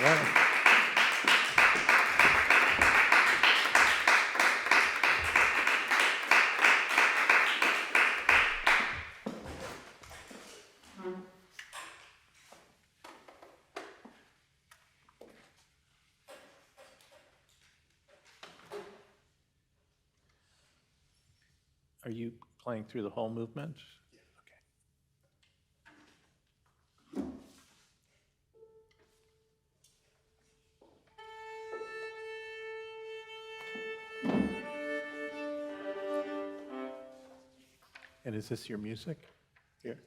Yeah. Are you playing through the whole movement? And is this your music here?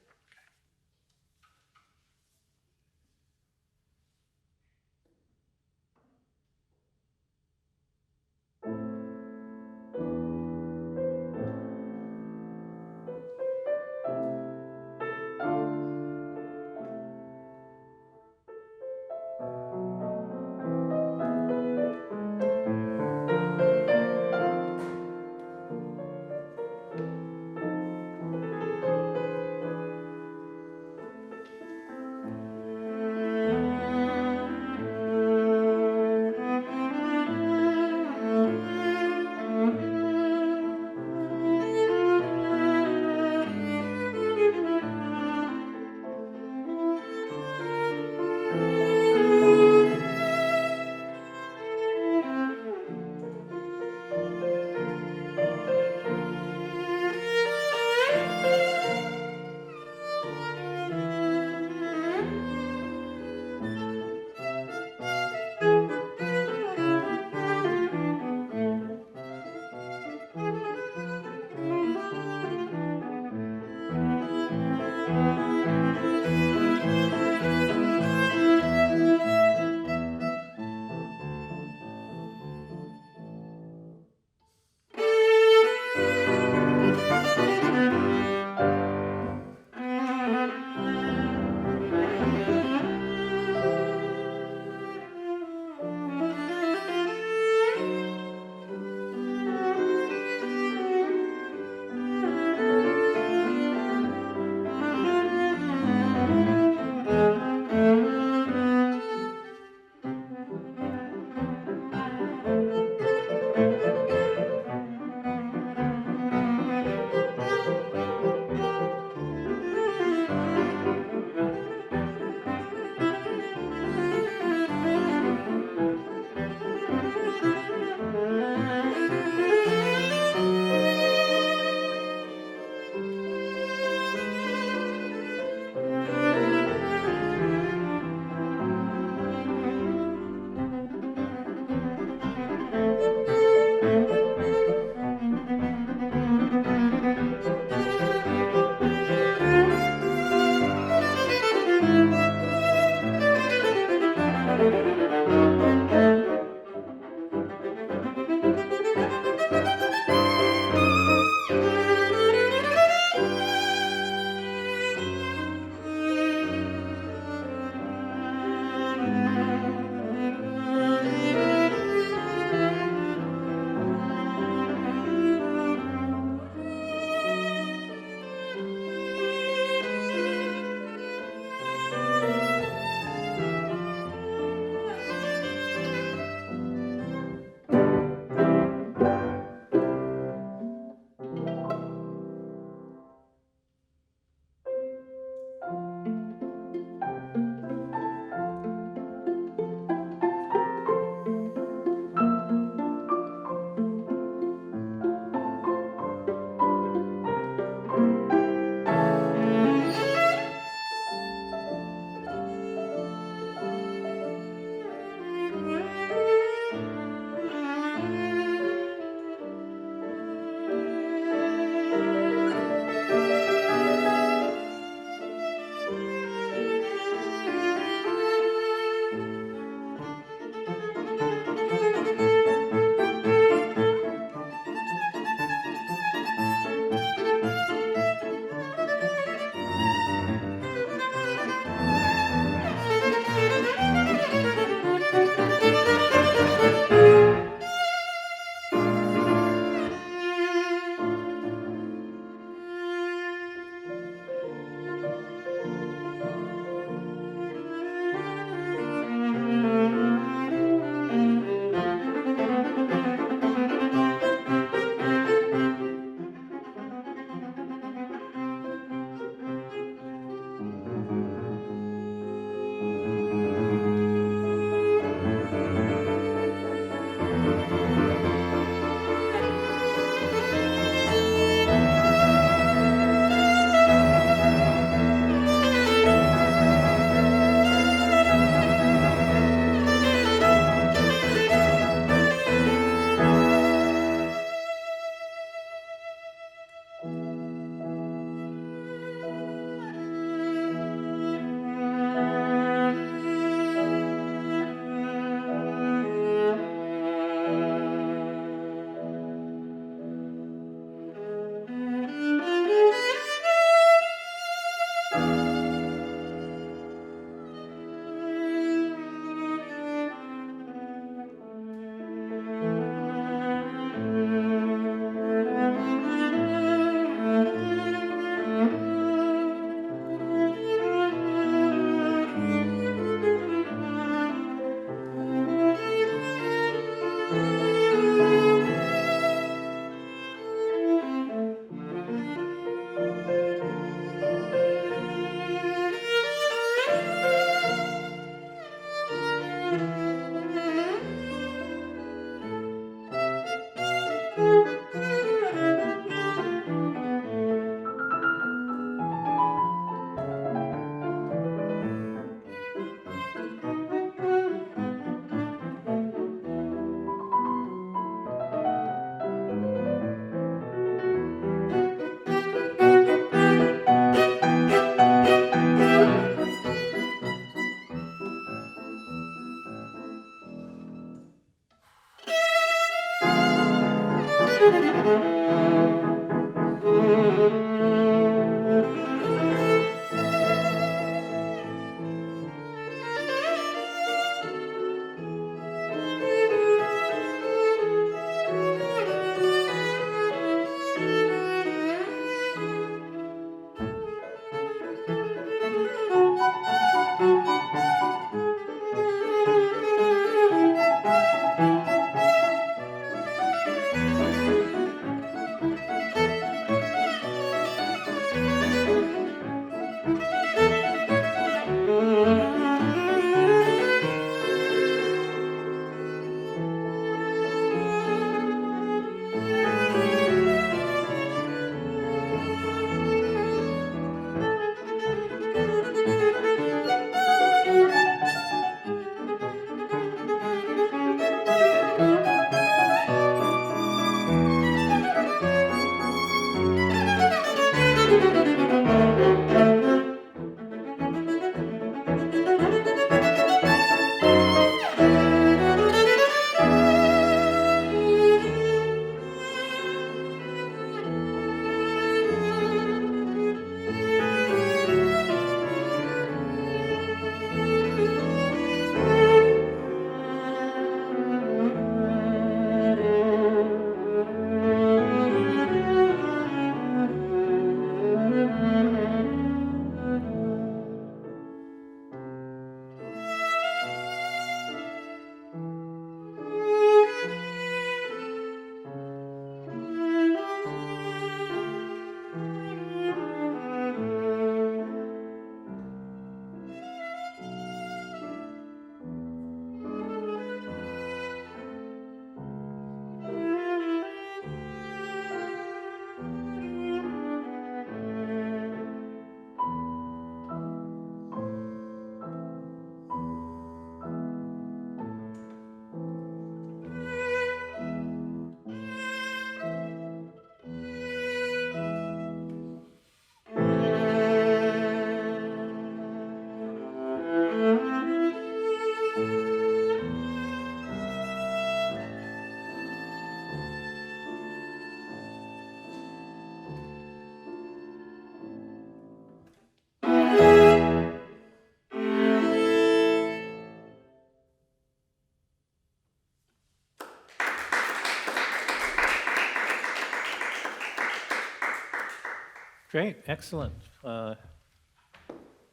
Great, excellent.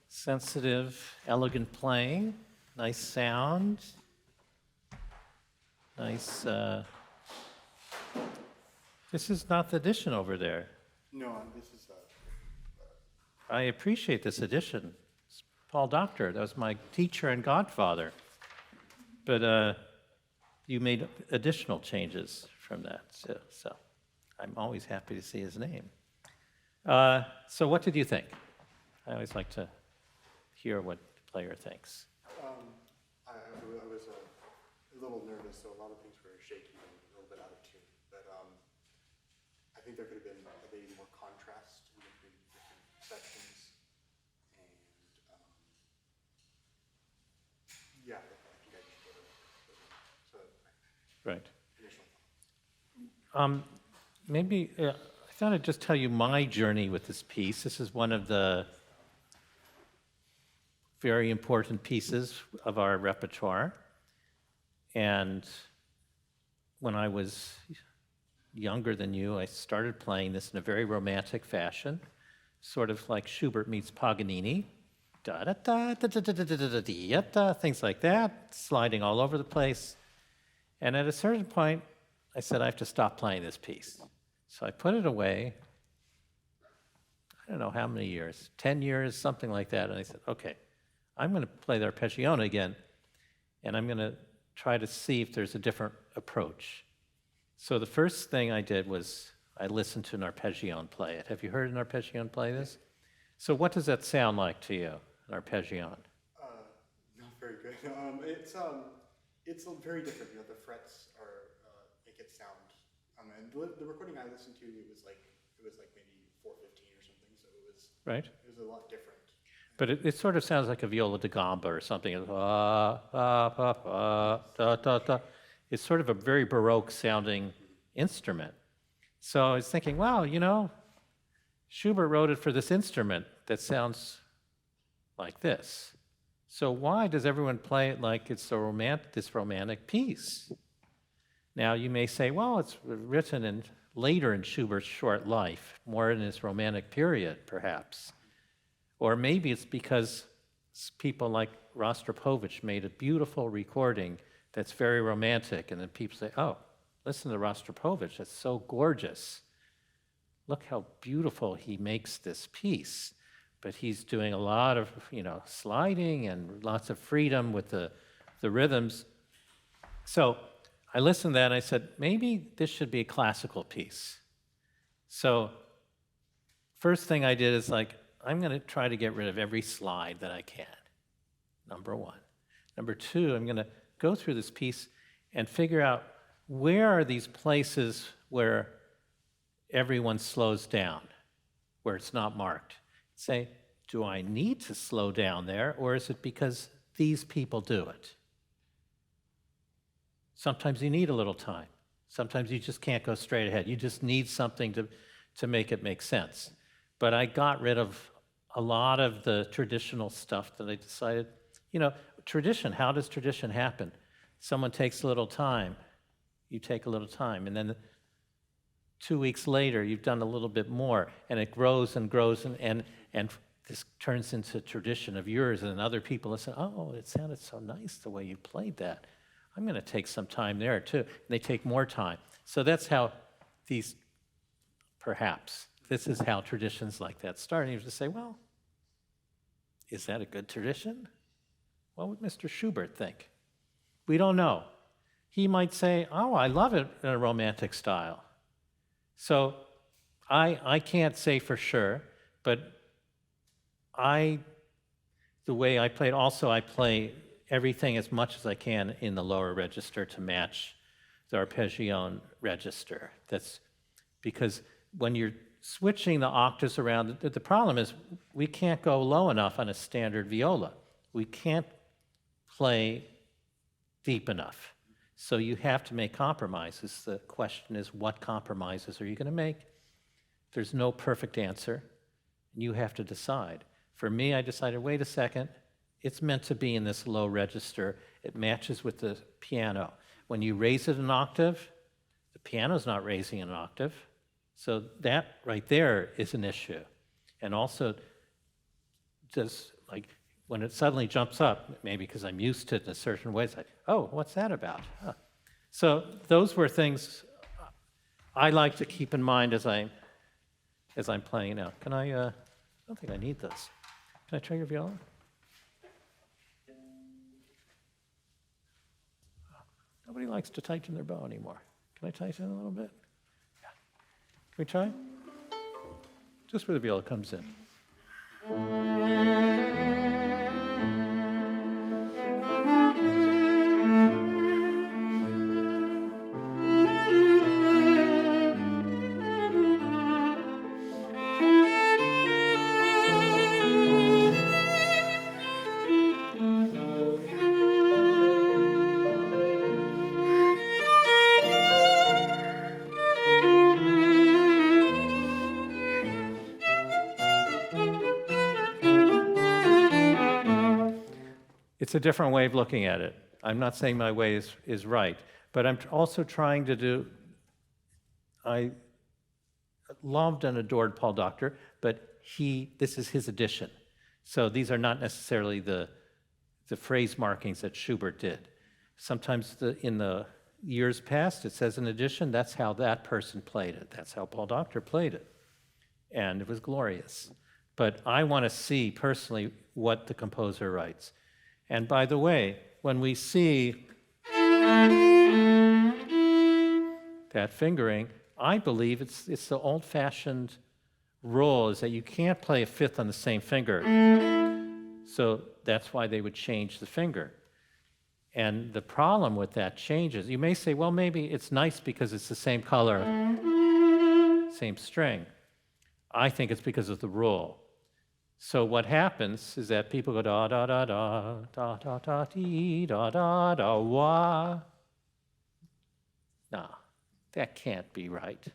Sensitive, elegant playing, nice sound, nice. This is not the edition over there. No, this is I appreciate this edition. It's Paul Doctor, that was my teacher and godfather. But you made additional changes from that, so I'm always happy to see his name. So what did you think? I always like to hear what the player thinks. I was a little nervous, so a lot of things were shaky and a little bit out of tune. But I think there could have been maybe more contrast between different sections. And yeah, I think I just put it. So Right. initial thoughts. Maybe, I thought I'd just tell you my journey with this piece. This is one of the very important pieces of our repertoire. And when I was younger than you, I started playing this in a very romantic fashion, sort of like Schubert meets Paganini, da-da-da-da-da-da-da-da-da-da-da, things like that, sliding all over the place. And at a certain point, I said, I have to stop playing this piece. So I put it away, I don't know how many years, 10 years, something like that. And I said, okay, I'm going to play the Arpeggione again, and I'm going to try to see if there's a different approach. So the first thing I did was I listened to an Arpeggione play it. Have you heard an Arpeggione play this? So what does that sound like to you, an Arpeggione? Not very good. It's very different. You know, the frets are make it sound. And the recording I listened to, it was like maybe 415 or something. So Right. it was a lot different. But it sort of sounds like a viola da gamba or something. It's, da, da, da. It's sort of a very Baroque sounding instrument. So I was thinking, wow, you know, Schubert wrote it for this instrument that sounds like this. So why does everyone play it like it's this romantic piece? Now you may say, well, it's written later in Schubert's short life, more in his romantic period, perhaps. Or maybe it's because people like Rostropovich made a beautiful recording that's very romantic, and then people say, oh, listen to Rostropovich, that's so gorgeous. Look how beautiful he makes this piece. But he's doing a lot of, sliding and lots of freedom with the rhythms. So I listened to that and I said, maybe this should be a classical piece. So first thing I did is I'm going to try to get rid of every slide that I can, number one. Number two, I'm going to go through this piece and figure out where are these places where everyone slows down, where it's not marked. Say, do I need to slow down there, or is it because these people do it? Sometimes you need a little time. Sometimes you just can't go straight ahead. You just need something to make it make sense. But I got rid of a lot of the traditional stuff that I decided, tradition, how does tradition happen? Someone takes a little time, you take a little time, and then 2 weeks later, you've done a little bit more, and it grows and grows, and this turns into tradition of yours, and other people listen, oh, it sounded so nice the way you played that. I'm going to take some time there, too. And they take more time. So that's how this is how traditions like that start. And you just say, well, is that a good tradition? What would Mr. Schubert think? We don't know. He might say, oh, I love it in a romantic style. So I can't say for sure, but the way I played, also I play everything as much as I can in the lower register to match the Arpeggione register. That's because when you're switching the octaves around, the problem is we can't go low enough on a standard viola. We can't play deep enough. So you have to make compromises. The question is, what compromises are you going to make? There's no perfect answer. You have to decide. For me, I decided, wait a second, it's meant to be in this low register. It matches with the piano. When you raise it an octave, the piano's not raising an octave. So that right there is an issue. And also, just like when it suddenly jumps up, maybe because I'm used to it in a certain way, it's like, oh, what's that about? Huh. So those were things I like to keep in mind as I'm playing now. Can I don't think I need this. Can I try your viola? Nobody likes to tighten their bow anymore. Can I tighten it a little bit? Yeah. Can we try? Just where the viola comes in. It's a different way of looking at it. I'm not saying my way is right, but I'm also trying to do, I loved and adored Paul Doctor, but this is his edition. So these are not necessarily the phrase markings that Schubert did. Sometimes in the years past, it says an edition, that's how that person played it. That's how Paul Doctor played it. And it was glorious. But I want to see personally what the composer writes. And by the way, when we see that fingering, I believe it's the old-fashioned rule is that you can't play a fifth on the same finger. So that's why they would change the finger. And the problem with that changes, you may say, well, maybe it's nice because it's the same color, same string. I think it's because of the rule. So what happens is that people go da da da da da da da dee da da da wah. No, that can't be right.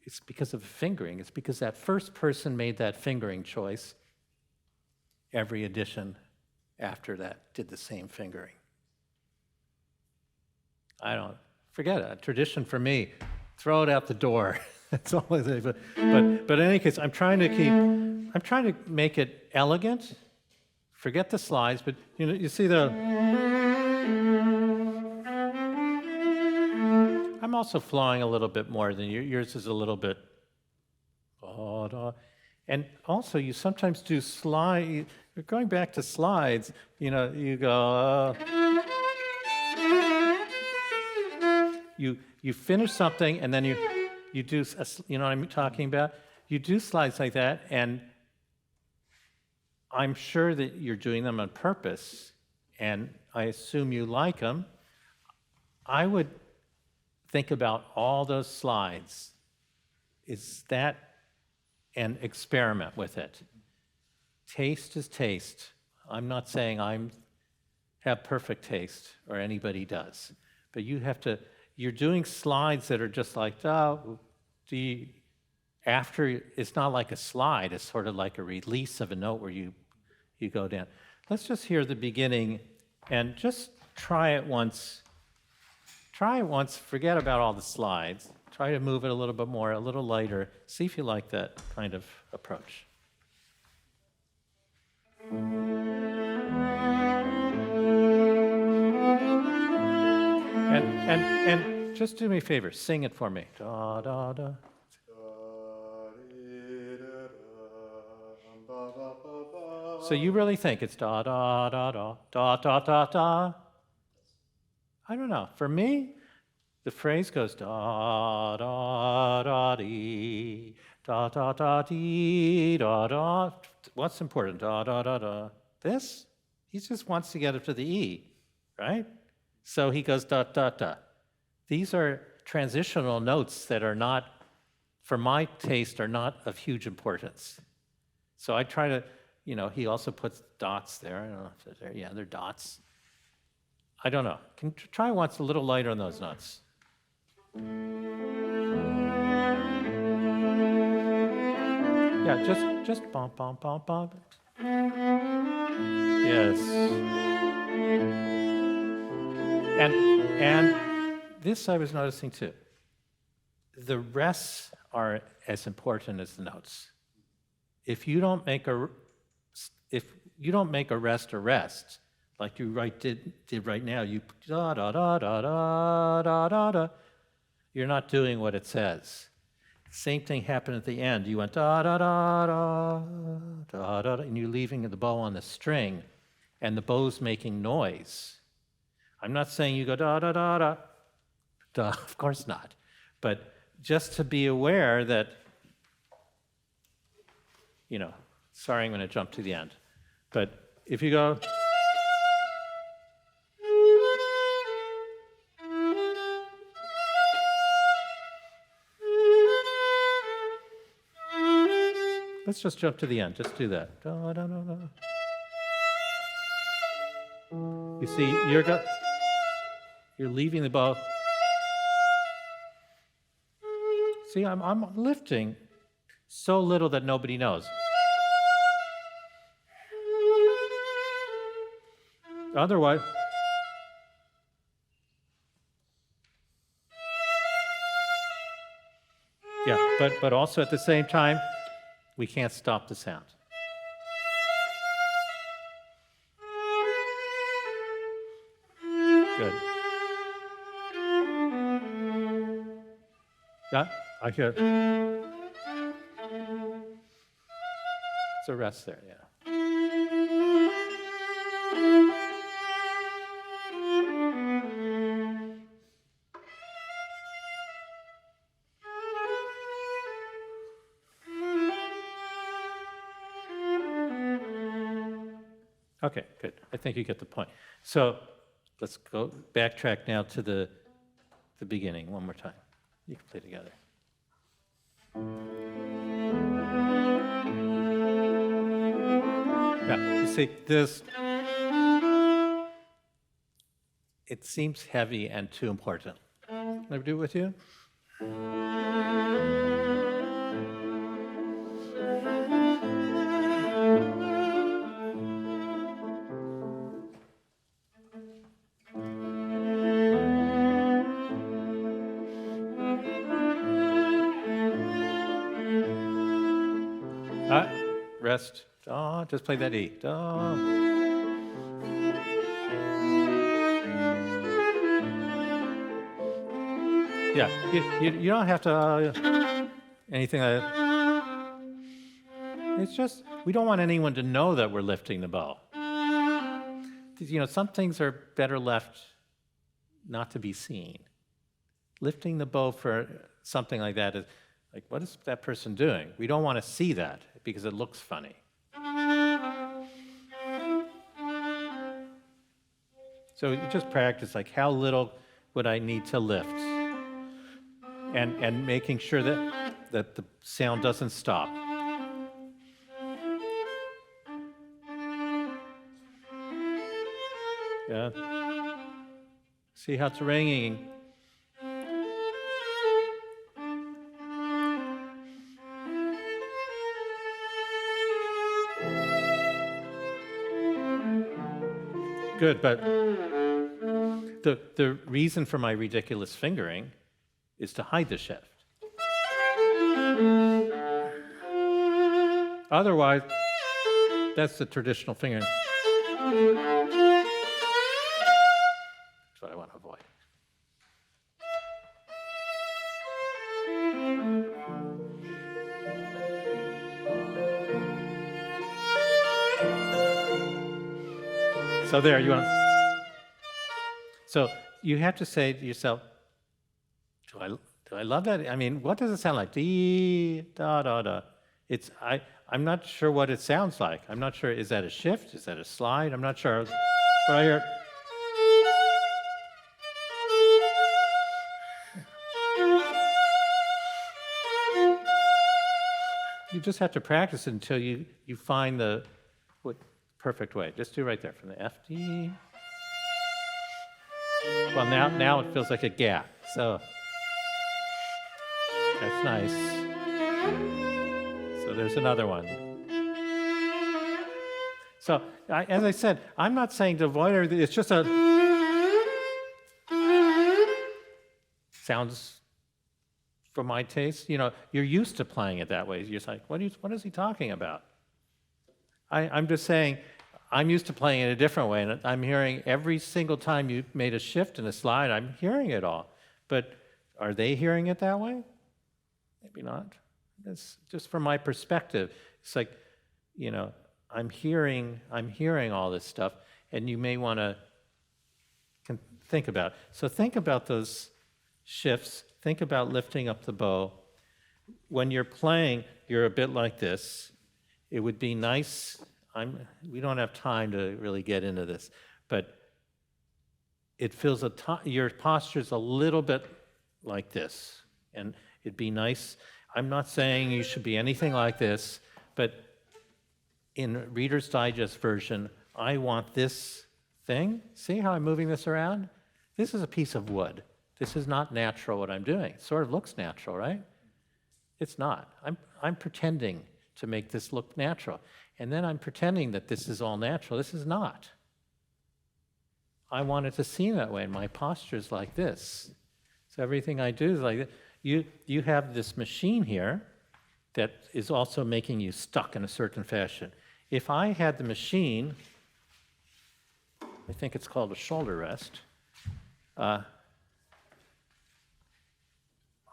It's because of fingering. It's because that first person made that fingering choice. Every edition after that did the same fingering. Forget it. A tradition for me, throw it out the door. That's all I say. But in any case, I'm trying to make it elegant. Forget the slides, but you see I'm also flowing a little bit more than yours is a little bit. And also, you sometimes do slide. You're going back to slides. You go. You finish something, and then you do. You know what I'm talking about? You do slides like that, and I'm sure that you're doing them on purpose, and I assume you like them. I would think about all those slides. Is that an experiment with it? Taste is taste. I'm not saying I have perfect taste, or anybody does, but you're doing slides that are just like, after, it's not like a slide, it's sort of like a release of a note where you go down. Let's just hear the beginning and just try it once. Try it once, forget about all the slides. Try to move it a little bit more, a little lighter. See if you like that kind of approach. And just do me a favor, sing it for me. Da, da, da. So you really think it's da, da, da, da, da, da, da, da? I don't know. For me, the phrase goes da, da, da, dee, da, da, da, dee, da, da. What's important? Da, da, da, da. This? He just wants to get up to the E, right? So he goes da, da, da. These are transitional notes that are not, for my taste, are not of huge importance. So I try to, he also puts dots there. I don't know if they're there. Yeah, they're dots. I don't know. Can you try once a little lighter on those notes? Yeah, just bump, bump, bump, bump. Yes. And this I was noticing too. The rests are as important as the notes. if you don't make a rest a rest, like you did right now, you da da da da da da da da, you're not doing what it says. Same thing happened at the end. You went da da da da da da, and you're leaving the bow on the string, and the bow's making noise. I'm not saying you go da da da da, da. Of course not. But just to be aware that, sorry, I'm going to jump to the end. But if you go, let's just jump to the end. Just do that. Da, da, da, da. You see, you're leaving the bow. See, I'm lifting so little that nobody knows. Otherwise, yeah, but also at the same time, we can't stop the sound. Good. Yeah, I hear. It's a rest there, yeah. Okay, good. I think you get the point. So let's go backtrack now to the beginning one more time. You can play together. Yeah, you see this, it seems heavy and too important. Can I do it with you? Rest. Da, just play that E. Da. Yeah, you don't have to anything like that. It's just, we don't want anyone to know that we're lifting the bow. Some things are better left not to be seen. Lifting the bow for something like that is like, what is that person doing? We don't want to see that because it looks funny. So you just practice, like, how little would I need to lift? And making sure that the sound doesn't stop. Yeah. See how it's ringing. Good, but the reason for my ridiculous fingering is to hide the shift. Otherwise, that's the traditional fingering. That's what I want to avoid. So there, you want. So you have to say to yourself, do I love that? I mean, what does it sound like? Dee, da, da, da. I'm not sure what it sounds like. I'm not sure, is that a shift? Is that a slide? I'm not sure. But I hear. You just have to practice it until you find the perfect way. Just do right there from the F, D. Well, now it feels like a gap. So that's nice. So there's another one. So as I said, I'm not saying to avoid everything. It's just sounds for my taste, you're used to playing it that way. You're just like, what is he talking about? I'm just saying, I'm used to playing it a different way, and I'm hearing every single time you made a shift in a slide, I'm hearing it all. But are they hearing it that way? Maybe not. It's just from my perspective. It's like, I'm hearing all this stuff, and you may want to think about it. So think about those shifts. Think about lifting up the bow. When you're playing, you're a bit like this. It would be nice. We don't have time to really get into this, but it feels your posture's a little bit like this, and it'd be nice. I'm not saying you should be anything like this, but in Reader's Digest version, I want this thing. See how I'm moving this around? This is a piece of wood. This is not natural what I'm doing. It sort of looks natural, right? It's not. I'm pretending to make this look natural. And then I'm pretending that this is all natural. This is not. I want it to seem that way, and my posture is like this. So everything I do is like this. You have this machine here that is also making you stuck in a certain fashion. If I had the machine, I think it's called a shoulder rest, I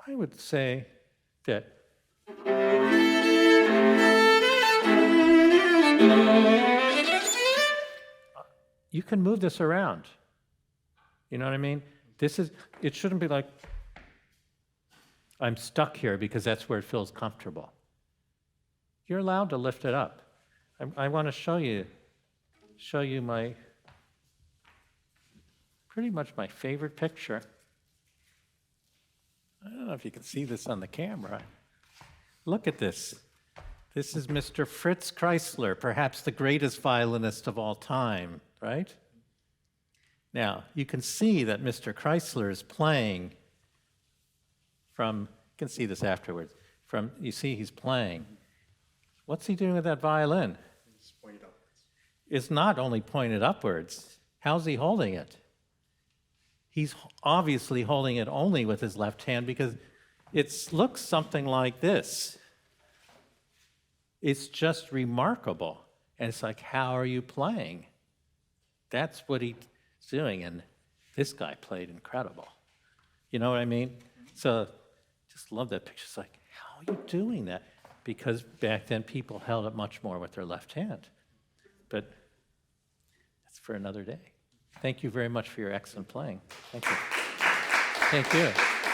would say that you can move this around. You know what I mean? It shouldn't be like, I'm stuck here because that's where it feels comfortable. You're allowed to lift it up. I want to show you pretty much my favorite picture. I don't know if you can see this on the camera. Look at this. This is Mr. Fritz Kreisler, perhaps the greatest violinist of all time, right? Now, you can see that Mr. Kreisler is playing you can see this afterwards, you see he's playing. What's he doing with that violin? It's pointed upwards. It's not only pointed upwards. How's he holding it? He's obviously holding it only with his left hand because it looks something like this. It's just remarkable. And it's like, how are you playing? That's what he's doing. And this guy played incredible. You know what I mean? So just love that picture. It's like, how are you doing that? Because back then people held it much more with their left hand. But that's for another day. Thank you very much for your excellent playing. Thank you. Thank you.